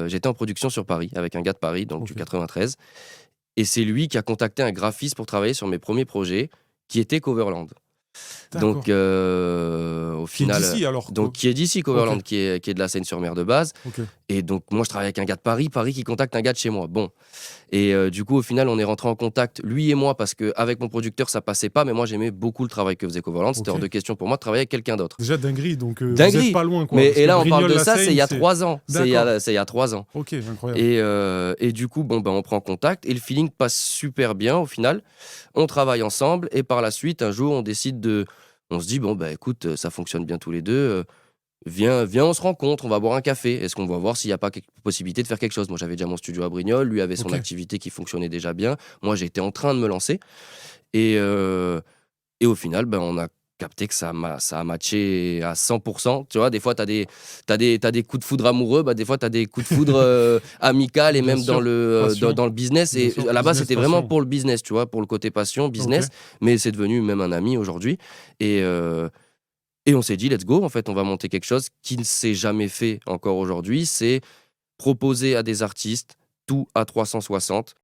J'étais en production sur Paris avec un gars de Paris, donc du OK. 93. Et c'est lui qui a contacté un graphiste pour travailler sur mes premiers projets, qui était Coverland. Donc, D'accord. au Qui est final, d'ici alors donc co qui est d'ici, OK, Coverland, qui est de la Seine-sur-Mer de base. OK. Et donc, moi, je travaille avec un gars de Paris, Paris qui contacte un gars de chez moi. Bon. Et du coup, au final, on est rentré en contact, lui et moi, parce qu'avec mon producteur, ça passait pas. Mais moi, j'aimais beaucoup le travail que faisait Coverland. C'était hors OK. de question pour moi de travailler avec quelqu'un d'autre. Déjà dinguerie, donc vous êtes Dinguerie. pas loin quoi, Mais parce et que là, on parle de Brignoles-la ça, c'est il Seigne, y a c'est 3 ans. d'accord. C'est il y a 3 ans. OK, incroyable. Et du coup, bon, ben, on prend contact et le feeling passe super bien au final. On travaille ensemble et par la suite, un jour, on se dit, bon, bah écoute, ça fonctionne bien tous les deux. Viens, on se rencontre, on va boire un café. Est-ce qu'on va voir s'il n'y a pas possibilité de faire quelque chose? Moi, j'avais déjà mon studio à Brignoles, lui avait son OK. activité qui fonctionnait déjà bien. Moi, j'étais en train de me lancer. Et, euh, et au final, ben, on a capté que ça a matché à 100%. Tu vois, des fois, t'as des coups de foudre amoureux, bah, des fois, tu as des coups de foudre amical et Bien même sûr, passion. dans le business. Bien Et sûr, à la base, business, c'était vraiment passion. pour le business, tu vois, pour le côté passion, OK. business. Mais c'est devenu même un ami aujourd'hui. Et, euh, et on s'est dit, let's go, en fait, on va monter quelque chose qui ne s'est jamais fait encore aujourd'hui. C'est proposer à des artistes tout à 360